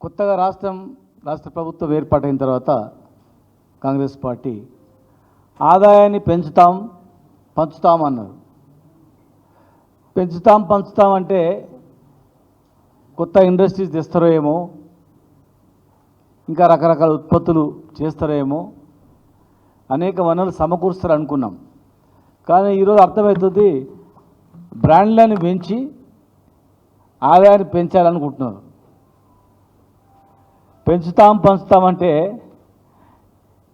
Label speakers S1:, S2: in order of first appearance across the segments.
S1: కొత్తగా రాష్ట్ర ప్రభుత్వం ఏర్పాటైన తర్వాత కాంగ్రెస్ పార్టీ ఆదాయాన్ని పంచుతాం అన్నారు. పంచుతాం అంటే కొత్త ఇండస్ట్రీస్ తెస్తారో ఏమో, ఇంకా రకరకాల ఉత్పత్తులు చేస్తారో ఏమో, అనేక వనరులు సమకూరుస్తారు అనుకున్నాం. కానీ ఈరోజు అర్థమవుతుంది, బ్రాండ్లను పెంచి ఆదాయాన్ని పెంచాలనుకుంటున్నారు. పంచుతామంటే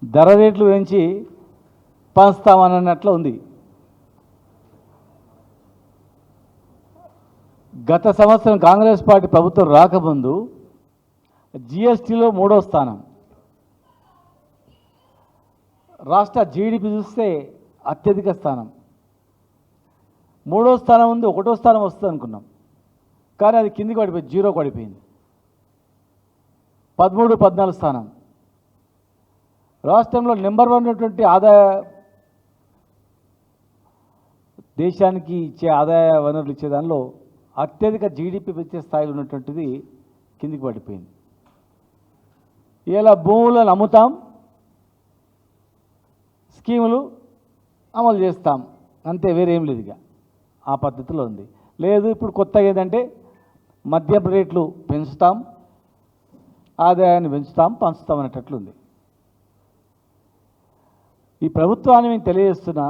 S1: ధర రేట్లు పెంచి పంచుతామన్నట్లు ఉంది. గత సంవత్సరం కాంగ్రెస్ పార్టీ ప్రభుత్వం రాకముందు జిఎస్టీలో 3వ స్థానం, రాష్ట్ర జీడిపి చూస్తే అత్యధిక స్థానం. 3వ స్థానం ఉంది, 1వ స్థానం వస్తుంది అనుకున్నాం. కానీ అది కిందికి పడిపోయింది, 0కి పడిపోయింది. 13-14 స్థానం. రాష్ట్రంలో నెంబర్ 1 ఉన్నటువంటి ఆదాయ, దేశానికి ఇచ్చే ఆదాయ వనరులు ఇచ్చే దానిలో అత్యధిక జీడిపి పెంచే స్థాయిలో ఉన్నటువంటిది కిందికి పడిపోయింది. ఇలా భూములను అమ్ముతాం, స్కీములు అమలు చేస్తాం, అంతే, వేరేం లేదు. ఇక ఆ పద్ధతిలో ఉంది. లేదు, ఇప్పుడు కొత్తగా ఏంటంటే మద్యం రేట్లు పెంచుతాం, ఆదాయాన్ని పంచుతాం అనేటట్లుంది. ఈ ప్రభుత్వాన్ని మేము తెలియజేస్తున్నా,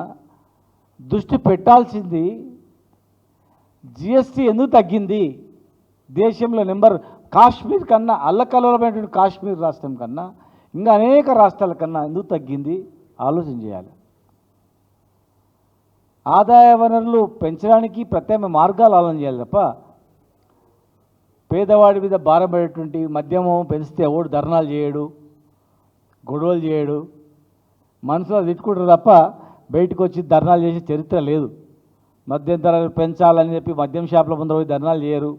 S1: దృష్టి పెట్టాల్సింది జిఎస్టీ ఎందుకు తగ్గింది, దేశంలో కాశ్మీర్ కన్నా, అల్లకల్లోలమైనటువంటి కాశ్మీర్ రాష్ట్రం కన్నా ఇంకా అనేక రాష్ట్రాల కన్నా ఎందుకు తగ్గింది ఆలోచన చేయాలి. ఆదాయ వనరులు పెంచడానికి ప్రత్యామ్నాయ మార్గాలు ఆలోచన చేయాలి తప్ప, పేదవాడి మీద భారం పడేటువంటి మద్యము పెంచితే ఎవడు ధర్నాలు చేయడు, గొడవలు చేయడు, మనసులో తిట్టుకుంటారు తప్ప బయటకు వచ్చి ధర్నాలు చేసే చరిత్ర లేదు. మద్యం ధరలు పెంచాలని చెప్పి మద్యం షాపుల ముందర పోయి ధర్నాలు చేయరు,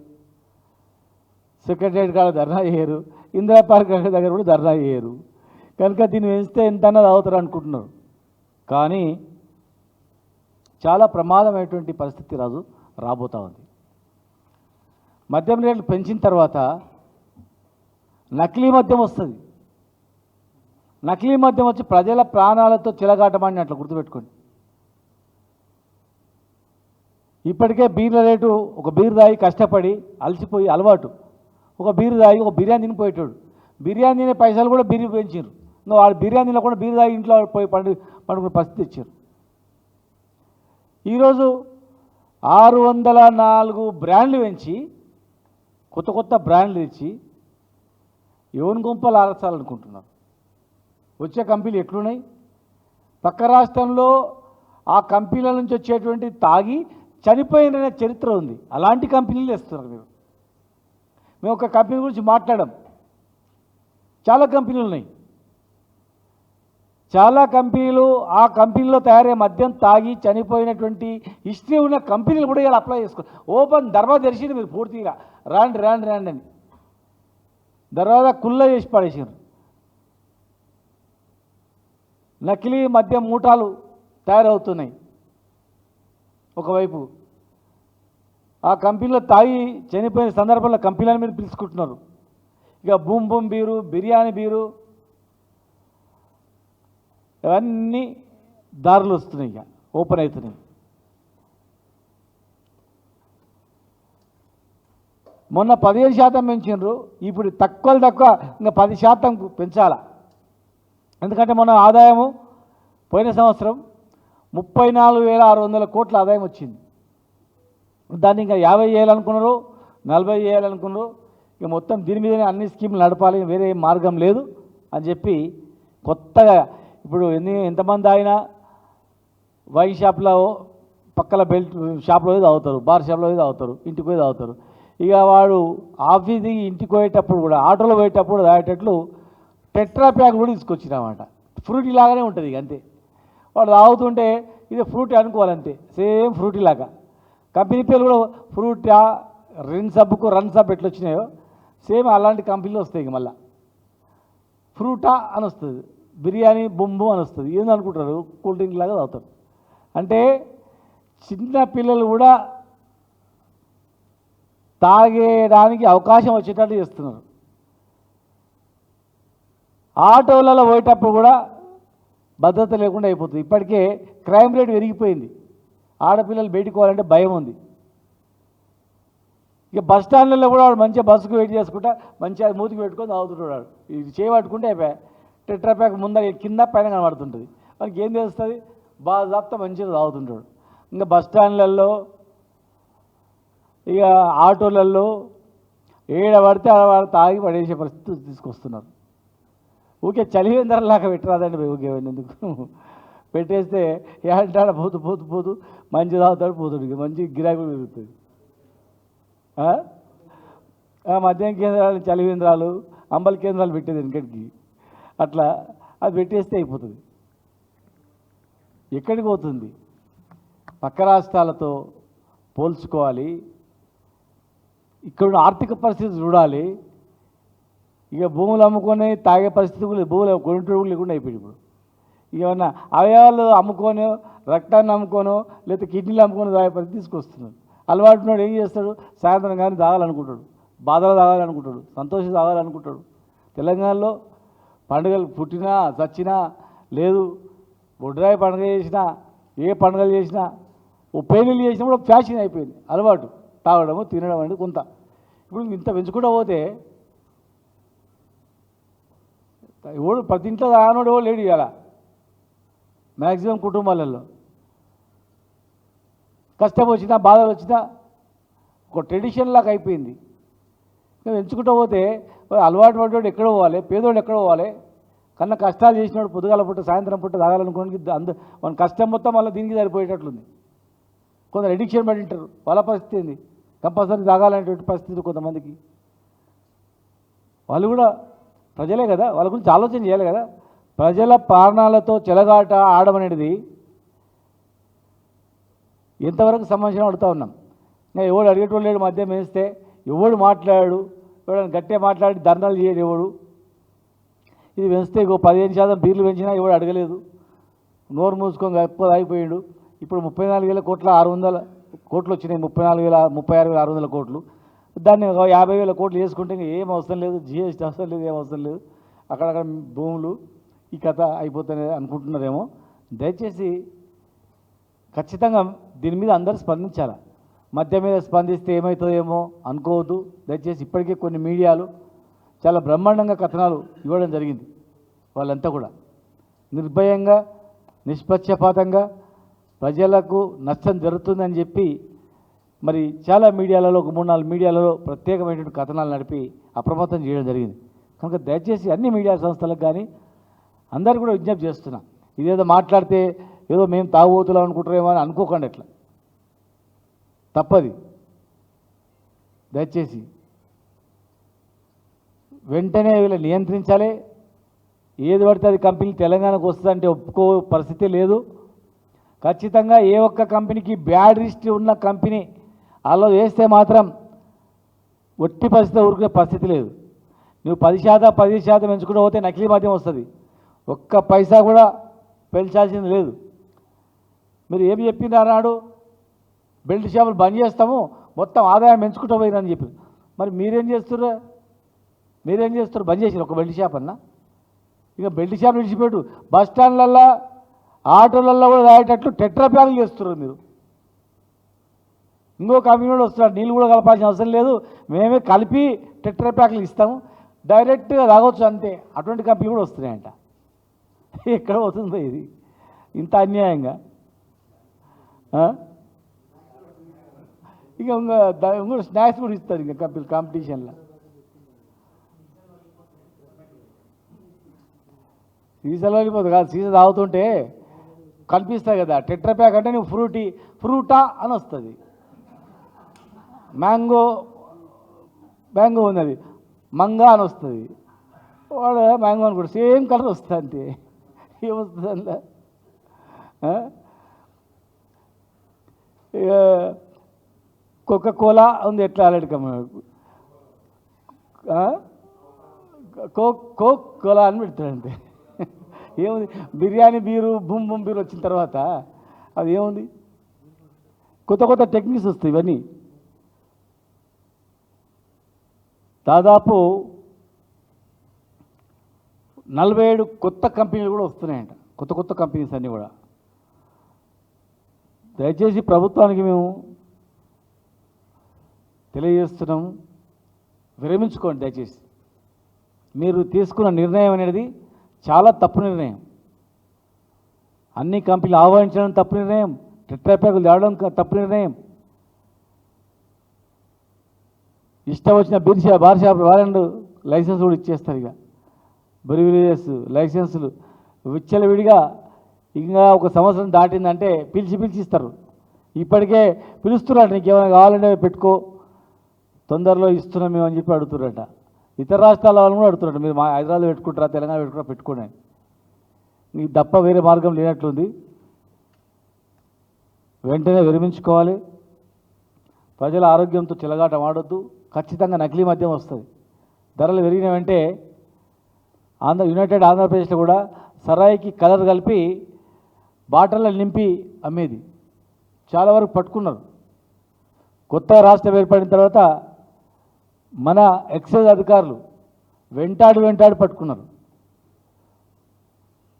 S1: సెక్రటరియట్ కాడ ధర్నా చేయరు, ఇందిరా పార్క్ దగ్గర కూడా ధర్నా చేయరు. కనుక దీన్ని పెంచితే ఎంతన్నా తాగుతారు అనుకుంటున్నారు. కానీ చాలా ప్రమాదమైనటువంటి పరిస్థితి రాబోతూ ఉంది. మద్యం రేట్లు పెంచిన తర్వాత నకిలీ మద్యం వస్తుంది. నకిలీ మద్యం వచ్చి ప్రజల ప్రాణాలతో చిలగాటమని అట్లా గుర్తుపెట్టుకోండి. ఇప్పటికే బీర్ల రేటు, ఒక బీరు తాగి కష్టపడి అలసిపోయి అలవాటు, ఒక బీరు తాగి ఒక బిర్యానీ తినిపోయేటాడు, బిర్యానీ తినే పైసలు కూడా బీరు పెంచారు. ఇంకా వాళ్ళు బిర్యానీ తినకుండా బీరు తాగి ఇంట్లో పోయి పండుకునే పరిస్థితి ఇచ్చారు. ఈరోజు 604 బ్రాండ్లు పెంచి, కొత్త బ్రాండ్లు ఇచ్చి ఎవరి గుంపలు ఆరచాలనుకుంటున్నారు. వచ్చే కంపెనీలు ఎట్లున్నాయి? పక్క రాష్ట్రంలో ఆ కంపెనీల నుంచి వచ్చేటువంటి తాగి చనిపోయిన చరిత్ర ఉంది. అలాంటి కంపెనీలు వేస్తున్నారు మీరు. మేము ఒక కంపెనీ గురించి మాట్లాడాం, చాలా కంపెనీలు ఉన్నాయి. చాలా కంపెనీలు, ఆ కంపెనీలో తయారయ్యే మద్యం తాగి చనిపోయినటువంటి హిస్టరీ ఉన్న కంపెనీలు కూడా ఇలా అప్లై చేసుకో. ఓపెన్ దర్వాజా తెరిచింది మీరు పూర్తిగా, రాండి అని దర్వాజా కుల్ల చేసి పడేసారు. నకిలీ మద్యం మూటాలు తయారవుతున్నాయి. ఒకవైపు ఆ కంపెనీలో తాగి చనిపోయిన సందర్భంలో కంపెనీలను మీరు పిలుచుకుంటున్నారు. ఇక బూమ్ బీరు, బిర్యానీ బీరు, ఇవన్నీ దారులు వస్తున్నాయి, ఇక ఓపెన్ అవుతున్నాయి. మొన్న 15% పెంచారు, ఇప్పుడు తక్కువ ఇంకా 10% పెంచాల. ఎందుకంటే మన ఆదాయము పోయిన సంవత్సరం 34,600 కోట్ల ఆదాయం వచ్చింది. దాన్ని ఇంకా 50 చేయాలనుకున్నారు, 40 చేయాలనుకున్నారు. ఇక మొత్తం దీని మీదనే అన్ని స్కీములు నడపాలి, వేరే మార్గం లేదు అని చెప్పి కొత్తగా ఇప్పుడు ఎంతమంది అయినా వైన్ షాప్లో, పక్కల బెల్ట్ షాప్లో పోయి తాగుతారు, బార్ షాప్లో పోయి తాగుతారు, ఇంటికి పోయి తాగుతారు. ఇక వాడు ఆఫీస్కి ఇంటికి పోయేటప్పుడు కూడా, ఆటోలో పోయేటప్పుడు తాగేటట్లు టెట్రా ప్యాక్ కూడా తీసుకొచ్చినమాట. ఫ్రూటీ లాగానే ఉంటుంది ఇక, అంతే. వాడు తాగుతుంటే ఇది ఫ్రూటీ అనుకోవాలంతే, సేమ్ ఫ్రూటీ లాగా. కంపెనీ పేర్లు కూడా ఫ్రూటా, రన్ సబ్ ఎట్లా వచ్చినాయో సేమ్ అలాంటి కంపెనీలు వస్తాయి. ఇక మళ్ళీ ఫ్రూటా అని వస్తుంది, బిర్యానీ బొంబు అని వస్తుంది. ఏందనుకుంటారు, కూల్ డ్రింక్ లాగా తాగుతారు. అంటే చిన్న పిల్లలు కూడా తాగేయడానికి అవకాశం వచ్చేటట్టు చేస్తున్నారు. ఆటోలలో పోయేటప్పుడు కూడా భద్రత లేకుండా అయిపోతుంది. ఇప్పటికే క్రైమ్ రేట్ పెరిగిపోయింది. ఆడపిల్లలు బయటికి పోవాలంటే భయం ఉంది. ఇక బస్ స్టాండ్లలో కూడా వాడు మంచిగా బస్సుకు వెయిట్ చేసుకుంటా మంచిగా మూతికి పెట్టుకొని తాగుతుంటాడు. ఇది చేయబట్టుకుంటే అయిపోయా టెట్రా ప్యాక్ ముందర కింద పైన కనబడుతుంటుంది. మనకి ఏం తెలుస్తుంది? బాగా జాప్తా మంచిగా తాగుతుంటాడు. ఇంకా బస్ స్టాండ్లలో ఇక ఆటోలలో ఏడ పడితే ఆడ తాగి పడేసే పరిస్థితి తీసుకొస్తున్నారు. ఊకే చలివేందరలాగా పెట్టరాదండి. ఊకే ఎందుకు పెట్టేస్తే ఏడంటాడ పోతూ పోతూ పోతూ మంచి తాగుతాడు, పోతాడు. ఇక మంచి గిరాకీ పెరుగుతుంది. మద్యం కేంద్రాలు, చలివేంద్రాలు, అంబలి కేంద్రాలు పెట్టేది వెనకడికి. అట్లా అది పెట్టేస్తే అయిపోతుంది. ఎక్కడికి పోతుంది? పక్క రాష్ట్రాలతో పోల్చుకోవాలి. ఇక్కడ ఆర్థిక పరిస్థితి చూడాలి. ఇక భూములు అమ్ముకొని తాగే పరిస్థితి కూడా, భూములు కొనుటోడు లేకుండా అయిపోయింది. ఇప్పుడు ఇక ఏమన్నా అవయవాలు అమ్ముకోనో, రక్తాన్ని అమ్ముకోనో, లేకపోతే కిడ్నీలు అమ్ముకొని తాగే పరిస్థితి తీసుకొస్తున్నాడు. అలవాటున్నాడు ఏం చేస్తాడు? సాయంత్రం కానీ తాగాలనుకుంటాడు, బాధలు తాగాలనుకుంటాడు, సంతోషం తాగాలనుకుంటాడు. తెలంగాణలో పండుగలు పుట్టినా చచ్చినా లేదు, బొడ్రాయి పండుగ చేసినా, ఏ పండుగలు చేసినా, ఓ పెళ్ళిళ్ళు చేసినా కూడా ఫ్యాషన్ అయిపోయింది. అలవాటు తాగడము తినడం అనేది కొంత. ఇప్పుడు ఇంత పెంచుకుంటూ పోతే ఎవడు ప్రతి ఇంట్లో తాగనోడు ఎవడు లేడు ఇవాళ. మ్యాక్సిమం కుటుంబాలలో కష్టం వచ్చినా బాధలు వచ్చినా ఒక ట్రెడిషన్ లాగా అయిపోయింది. మేము ఎంచుకుంటూ పోతే అలవాటు పడ్డోడు ఎక్కడ పోవాలి, పేదోడు ఎక్కడ పోవాలి, కన్నా కష్టాలు చేసినోడు పొద్దుగాల పుట్ట సాయంత్రం పుట్ట తాగాలనుకోనికి మన కష్టం మొత్తం మళ్ళీ దీనికి సరిపోయేటట్లుంది. కొందరు ఎడిక్షన్ పడి ఉంటారు. వాళ్ళ పరిస్థితి ఏంది? కంపల్సరీ తాగాలనేటువంటి పరిస్థితి కొంతమందికి. వాళ్ళు కూడా ప్రజలే కదా, వాళ్ళ గురించి ఆలోచన చేయాలి కదా. ప్రజల ప్రాణాలతో చెలగాట ఆడమనేది ఎంతవరకు సంబంధించిన అడుగుతూ ఉన్నాం. నేను ఎవడు అడిగేటోళ్ళు లేడు. మధ్య వేస్తే ఎవడు మాట్లాడాడు, ఎవడని గట్టిగా మాట్లాడి ధర్నాలు చేయడు ఎవడు. ఇది పెంచితే 15% బీర్లు పెంచినా ఎవడు అడగలేదు. నోరు మూసుకొని గొప్ప అయిపోయాడు. ఇప్పుడు 34,600 కోట్లు వచ్చినాయి. 36,600 కోట్లు. దాన్ని 50,000 కోట్లు వేసుకుంటే ఇంకా ఏం అవసరం లేదు, జిఎస్టీ అవసరం లేదు, ఏం అవసరం లేదు. అక్కడక్కడ భూములు ఈ కథ అయిపోతుంది అనుకుంటున్నారేమో. దయచేసి ఖచ్చితంగా దీని మీద అందరూ స్పందించాలి. మధ్య మీద స్పందిస్తే ఏమవుతుందేమో అనుకోవద్దు. దయచేసి ఇప్పటికే కొన్ని మీడియాలు చాలా బ్రహ్మాండంగా కథనాలు ఇవ్వడం జరిగింది. వాళ్ళంతా కూడా నిర్భయంగా నిష్పక్షపాతంగా ప్రజలకు నష్టం జరుగుతుందని చెప్పి మరి చాలా మీడియాలలో, ఒక 3-4 మీడియాలలో ప్రత్యేకమైనటువంటి కథనాలు నడిపి అప్రమత్తం చేయడం జరిగింది. కనుక దయచేసి అన్ని మీడియా సంస్థలకు కానీ అందరూ కూడా విజ్ఞప్తి చేస్తున్నా, ఇదేదో మాట్లాడితే ఏదో మేము తాగుబోతున్నాం అనుకుంటారేమో అని అనుకోకండి. ఎట్లా తప్పది. దయచేసి వెంటనే వీళ్ళు నియంత్రించాలి. ఏది పడితే అది కంపెనీ తెలంగాణకు వస్తుందంటే ఒప్పుకో పరిస్థితి లేదు. ఖచ్చితంగా ఏ ఒక్క కంపెనీకి బ్యాడ్ రిస్ట్ ఉన్న కంపెనీ అలా వేస్తే మాత్రం ఒట్టి పరిస్థితి ఊరుకునే పరిస్థితి లేదు. నువ్వు 10% పెంచుకుంటూ పోతే నకిలీ మద్యం వస్తుంది. ఒక్క పైసా కూడా పెంచాల్సింది లేదు. మీరు ఏమి చెప్పినారు? బెల్ట్ షాపులు బంద్ చేస్తాము, మొత్తం ఆదాయం పెంచుకుంటూ పోయినని చెప్పి. మరి మీరేం చేస్తున్నారు? బంద్ చేసారు ఒక బెల్ట్ షాప్ అన్నా? ఇక బెల్ట్ షాప్ విడిచిపెట్టు, బస్ స్టాండ్లల్లో ఆటోలలో కూడా తాగేటట్లు టెట్రా ప్యాకులు చేస్తున్నారు మీరు. ఇంకో కంపెనీ కూడా వస్తున్నారు, నీళ్ళు కూడా కలపాల్సిన అవసరం లేదు, మేమే కలిపి టెట్రా ప్యాకులు ఇస్తాము, డైరెక్ట్గా తాగొచ్చు అంతే. అటువంటి కంపెనీ కూడా వస్తున్నాయంట. ఎక్కడ పోతుందో ఇది ఇంత అన్యాయంగా? ఇక ఇంకో స్నాక్స్ కూడా ఇస్తారు ఇంకా కంపెనీ కాంపిటీషన్లో. సీసాలో వెళ్ళిపోతుంది కాదు, సీసా తాగుతుంటే కనిపిస్తాయి కదా టెట్రా ప్యాక్ అంటే నువ్వు ఫ్రూటా అని వస్తుంది. మ్యాంగో ఉన్నది, మంగా అని వస్తుంది. వాడు మ్యాంగో అని కూడా సేమ్ కలర్ వస్తుంది అంతే. ఏమొస్తుంది అందులో? ఇక కోకా-కోలా ఉంది, ఎట్లా ఆల్రెడీ కోలా అని పెడతాడంతే. ఏముంది? Biryani beer boom boom beer వచ్చిన తర్వాత అది ఏముంది? కొత్త టెక్నిక్స్ వస్తాయి. ఇవన్నీ దాదాపు 47 కొత్త కంపెనీలు కూడా వస్తున్నాయంట, కొత్త కొత్త కంపెనీస్ అన్నీ కూడా. దయచేసి ప్రభుత్వానికి మేము తెలియజేస్తున్నాము, విరమించుకోండి దయచేసి. మీరు తీసుకున్న నిర్ణయం అనేది చాలా తప్పు నిర్ణయం. అన్ని కంపెనీలు ఆహ్వానించడం తప్పు నిర్ణయం, టెట్రాప్యాకులు తేవడం తప్పు నిర్ణయం. ఇష్టం వచ్చిన బార్ షాప్ వాళ్ళండు లైసెన్స్ కూడా ఇచ్చేస్తారు. ఇక బ్రివిలేజెస్ లైసెన్సులు విచ్చలవిడిగా ఇంకా ఒక సంవత్సరం దాటిందంటే పిలిచి ఇస్తారు. ఇప్పటికే పిలుస్తున్నారు, నీకు ఏమైనా కావాలంటే పెట్టుకో, తొందరలో ఇస్తున్నాం మేము అని చెప్పి అడుగుతున్నారట. ఇతర రాష్ట్రాల వాళ్ళు కూడా అడుగుతున్నారు, మీరు మా హైదరాబాద్ పెట్టుకుంటారా, తెలంగాణ పెట్టుకుంటారా, పెట్టుకోండి. నీకు తప్ప వేరే మార్గం లేనట్లుంది. వెంటనే విరమించుకోవాలి. ప్రజల ఆరోగ్యంతో చిలగాట వాడొద్దు. ఖచ్చితంగా నకిలీ మద్యం వస్తుంది. ధరలు పెరిగిన వెంటే యునైటెడ్ ఆంధ్రప్రదేశ్లో కూడా సరాయికి కలర్ కలిపి బాటిల్లో నింపి అమ్మేది. చాలా వరకు పట్టుకున్నారు. కొత్త రాష్ట్రం ఏర్పడిన తర్వాత మన ఎక్సైజ్ అధికారులు వెంటాడి పట్టుకున్నారు.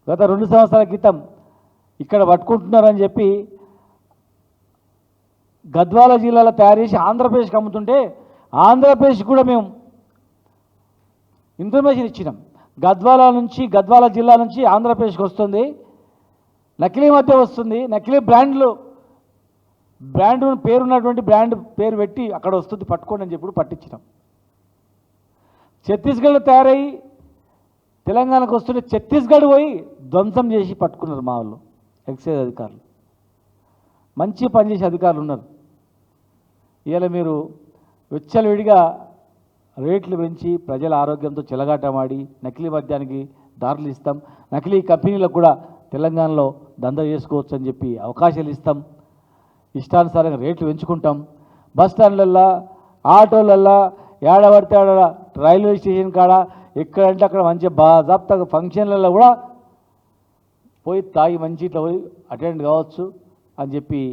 S1: గత 2 సంవత్సరాల క్రితం ఇక్కడ పట్టుకుంటున్నారని చెప్పి గద్వాల జిల్లాలో తయారు చేసి ఆంధ్రప్రదేశ్కి అమ్ముతుంటే ఆంధ్రప్రదేశ్ కూడా మేము ఇన్ఫర్మేషన్ ఇచ్చినాం. గద్వాల జిల్లా నుంచి ఆంధ్రప్రదేశ్కి వస్తుంది, నకిలీ మద్యం వస్తుంది, నకిలీ బ్రాండ్ పేరున్నటువంటి బ్రాండ్ పేరు పెట్టి అక్కడ వస్తుంది, పట్టుకోండి అని చెప్పి పట్టించినాం. ఛత్తీస్గఢ్లో తయారయ్యి తెలంగాణకు వస్తుంటే ఛత్తీస్గఢ్ పోయి ధ్వంసం చేసి పట్టుకున్నారు మా వాళ్ళు ఎక్సైజ్ అధికారులు. మంచి పనిచేసే అధికారులు ఉన్నారు. ఇవాళ మీరు విచ్చలవిడిగా రేట్లు పెంచి ప్రజల ఆరోగ్యంతో చెలగాటమాడి నకిలీ మద్యానికి దారులు ఇస్తాం, నకిలీ కంపెనీలకు కూడా తెలంగాణలో దందా చేసుకోవచ్చు అని చెప్పి అవకాశాలు ఇస్తాం. ఇష్టానుసారంగా రేట్లు పెంచుకుంటాం. బస్ స్టాండ్లల్లో, ఆటోలల్లో, ఏడబడితే ఆడ రైల్వే స్టేషన్ కాడ ఎక్కడంటే అక్కడ మంచి బాజాప్తా ఫంక్షన్లలో కూడా పోయి తాగి మంచి ఇట్లా పోయి అటెండ్ కావచ్చు అని చెప్పి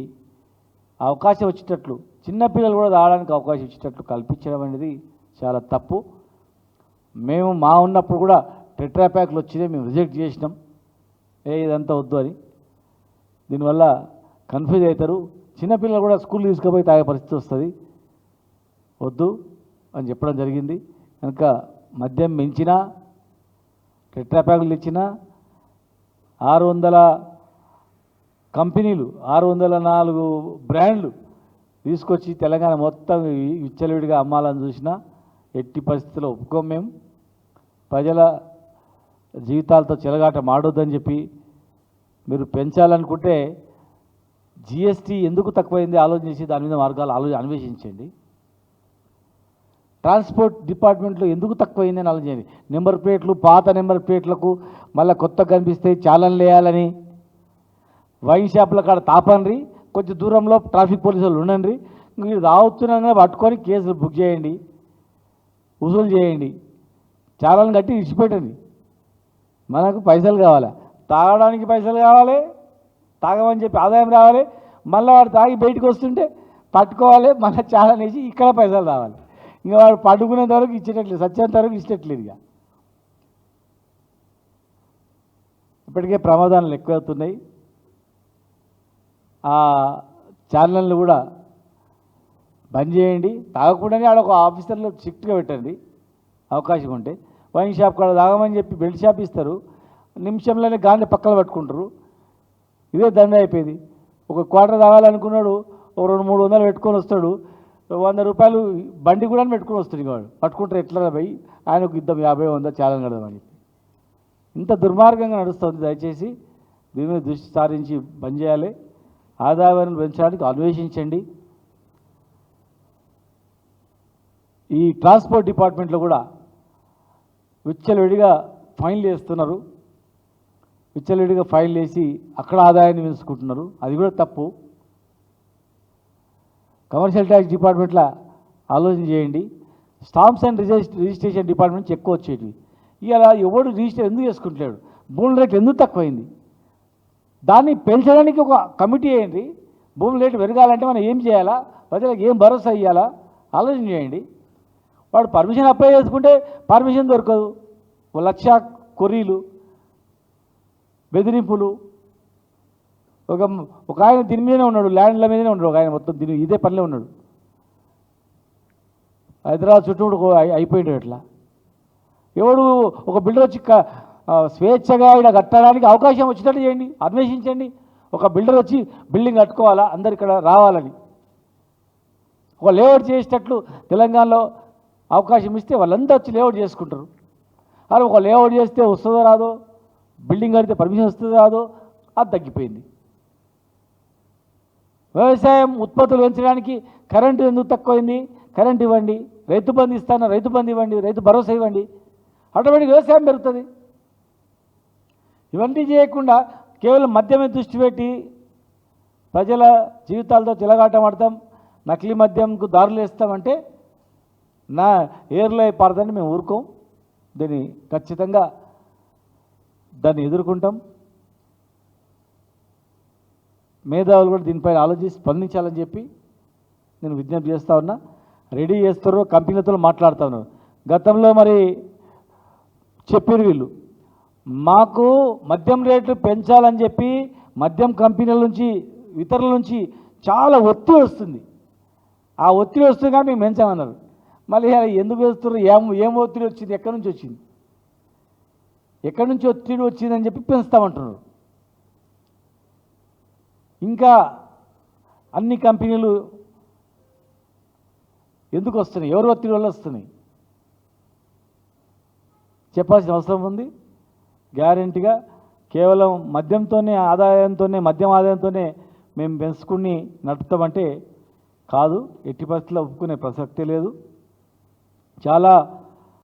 S1: అవకాశం వచ్చేటట్లు, చిన్నపిల్లలు కూడా తాగడానికి అవకాశం ఇచ్చేటట్లు కల్పించడం అనేది చాలా తప్పు. మేము ఉన్నప్పుడు కూడా టెట్రాప్యాక్లు వచ్చినాయి, మేము రిజెక్ట్ చేసినాం. ఇదంతా వద్దు అని. దీనివల్ల కన్ఫ్యూజ్ అవుతారు. చిన్నపిల్లలు కూడా స్కూల్ తీసుకుపోయి తాగే పరిస్థితి వస్తుంది. వద్దు అని చెప్పడం జరిగింది. కనుక మద్యం పెంచినా, టెట్రాప్యాకులు ఇచ్చినా 600 కంపెనీలు, 604 బ్రాండ్లు తీసుకొచ్చి తెలంగాణ మొత్తం విచ్చలవిడిగా అమ్మాలని చూసినా ఎట్టి పరిస్థితుల్లో ఒప్పుకోం. మేము ప్రజల జీవితాలతో చెలగాట మాడొద్దని చెప్పి మీరు పెంచాలనుకుంటే జిఎస్టీ ఎందుకు తక్కువైంది ఆలోచించి దాని మీద మార్గాలు అన్వేషించండి. ట్రాన్స్పోర్ట్ డిపార్ట్మెంట్లో ఎందుకు తక్కువైందని ఆలోచించండి. నెంబర్ ప్లేట్లు, పాత నెంబర్ ప్లేట్లకు మళ్ళీ కొత్త కనిపిస్తే చాలన్లు వేయాలని వైన్ షాపుల కాడ తాపండి, కొంచెం దూరంలో ట్రాఫిక్ పోలీసులు ఉండండి, మీరు తాగుతున్నాగా పట్టుకొని కేసులు బుక్ చేయండి, వసూలు చేయండి, చాలాను కట్టి ఇచ్చిపెట్టండి. మనకు పైసలు కావాలి, తాగడానికి పైసలు కావాలి, తాగమని చెప్పి ఆదాయం రావాలి, మళ్ళీ వాడు తాగి బయటకు వస్తుంటే పట్టుకోవాలి, మళ్ళీ చాలా వేసి ఇక్కడ పైసలు రావాలి. ఇంకా వాడు పట్టుకునేంత వరకు ఇచ్చేటట్లేదు, సచ్చేంత వరకు ఇచ్చేటట్లేదు. ఇక ఇప్పటికే ప్రమాదాలు ఎక్కువవుతున్నాయి. ఆ ఛానల్ని కూడా బంద్ చేయండి. తాగకుండానే ఆడ ఒక ఆఫీసర్లో స్ట్రిక్ట్గా పెట్టండి అవకాశం ఉంటే. వైన్ షాప్ కాడ తాగమని చెప్పి బెల్ట్ షాప్ ఇస్తారు, నిమిషంలోనే గాంధీ పక్కన పట్టుకుంటారు. ఇదే దండ అయిపోయింది. ఒక క్వార్టర్ తాగాలనుకున్నాడు, ఒక 200-300 పెట్టుకొని వస్తాడు, 100 రూపాయలు బండి కూడా పెట్టుకొని వస్తుంది. వాడు పట్టుకుంటారు, ఎట్లా పోయి ఆయనకు ఇద్దాం 50-100 ఛాలెంజ్ కడదామని చెప్పి. ఇంత దుర్మార్గంగా నడుస్తుంది. దయచేసి దీని మీద దృష్టి సారించి బంద్ చేయాలి. ఆదాయాన్ని పెంచడానికి అన్వేషించండి. ఈ ట్రాన్స్పోర్ట్ డిపార్ట్మెంట్లో కూడా విచ్చలవిడిగా ఫైన్లు వేస్తున్నారు. విచ్చలవిడిగా ఫైన్లు వేసి అక్కడ ఆదాయాన్ని పెంచుకుంటున్నారు. అది కూడా తప్పు. కమర్షియల్ ట్యాక్స్ డిపార్ట్మెంట్లో ఆలోచన చేయండి. స్టాంప్స్ అండ్ రిజిస్ట్రేషన్ డిపార్ట్మెంట్ నుంచి ఎక్కువ వచ్చేటివి. ఇవాళ ఎవడు రిజిస్టర్ ఎందుకు చేసుకుంటలేడు? భూముల రేట్లు ఎందుకు తక్కువైంది? దాన్ని పెంచడానికి ఒక కమిటీ వేయండి. భూముల రేటు పెరగాలంటే మనం ఏం చేయాలా, ప్రజలకు ఏం భరోసా ఇవ్వాలా ఆలోచన చేయండి. వాడు పర్మిషన్ అప్లై చేసుకుంటే పర్మిషన్ దొరకదు. 1,00,000 కొర్రీలు, బెదిరింపులు. ఒక ఆయన దీని మీదనే ఉన్నాడు, ల్యాండ్ల మీదనే ఉన్నాడు ఒక ఆయన, మొత్తం దీని ఇదే పనిలో ఉన్నాడు. హైదరాబాద్ చుట్టూ అయిపోయింది అట్లా. ఎవడు ఒక బిల్డర్ వచ్చి స్వేచ్ఛగా ఇక్కడ కట్టడానికి అవకాశం వచ్చేటట్టు చేయండి, అన్వేషించండి. ఒక బిల్డర్ వచ్చి బిల్డింగ్ కట్టుకోవాలా, అందరు ఇక్కడ రావాలని ఒక లేఅవుట్ చేసేటట్లు తెలంగాణలో అవకాశం ఇస్తే వాళ్ళందరూ వచ్చి లేఅవుట్ చేసుకుంటారు. అలా ఒక లేఅవుట్ చేస్తే వస్తుందో రాదో, బిల్డింగ్ కడితే పర్మిషన్ వస్తుందో రాదో, అది తగ్గిపోయింది. వ్యవసాయం ఉత్పత్తులు పెంచడానికి కరెంటు ఎందుకు తక్కువైంది? కరెంట్ ఇవ్వండి, రైతు బంధు ఇస్తాను, రైతు బంధు ఇవ్వండి, రైతు భరోసా ఇవ్వండి, ఆటోమేటిక్ వ్యవసాయం పెరుగుతుంది. ఇవన్నీ చేయకుండా కేవలం మద్యమే దృష్టి పెట్టి ప్రజల జీవితాలతో చెలగాటమాడతాం, నకిలీ మద్యంకు దారులు వేస్తామంటే నా ఏర్లో పడదని మేము ఊరుకోం. దీన్ని ఖచ్చితంగా దాన్ని ఎదుర్కొంటాం. మేధావులు కూడా దీనిపైన ఆలోచించి స్పందించాలని చెప్పి నేను విజ్ఞప్తి చేస్తూ ఉన్నా. రెడీ చేస్తారు, కంపెనీలతో మాట్లాడుతూ ఉన్నారు. గతంలో మరి చెప్పారు వీళ్ళు, మాకు మద్యం రేట్లు పెంచాలని చెప్పి మద్యం కంపెనీల నుంచి ఇతరుల నుంచి చాలా ఒత్తిడి వస్తుంది. ఆ ఒత్తిడి వస్తుంది కానీ మేము పెంచామన్నారు. మళ్ళీ ఎందుకు వేస్తున్నారు? ఏం ఒత్తిడి వచ్చింది? ఎక్కడి నుంచి వచ్చింది? ఎక్కడి నుంచి ఒత్తిడి వచ్చిందని చెప్పి పెంచుతామంటున్నారు. ఇంకా అన్ని కంపెనీలు ఎందుకు వస్తున్నాయి? ఎవరు ఒత్తిడి వల్ల వస్తున్నాయి చెప్పాల్సిన అవసరం ఉంది. గ్యారెంటీగా కేవలం మద్యంతోనే మద్యం ఆదాయంతోనే మేము పెంచుకుని నడుపుతామంటే కాదు, ఎట్టి పరిస్థితుల్లో ఒప్పుకునే ప్రసక్తే లేదు. చాలా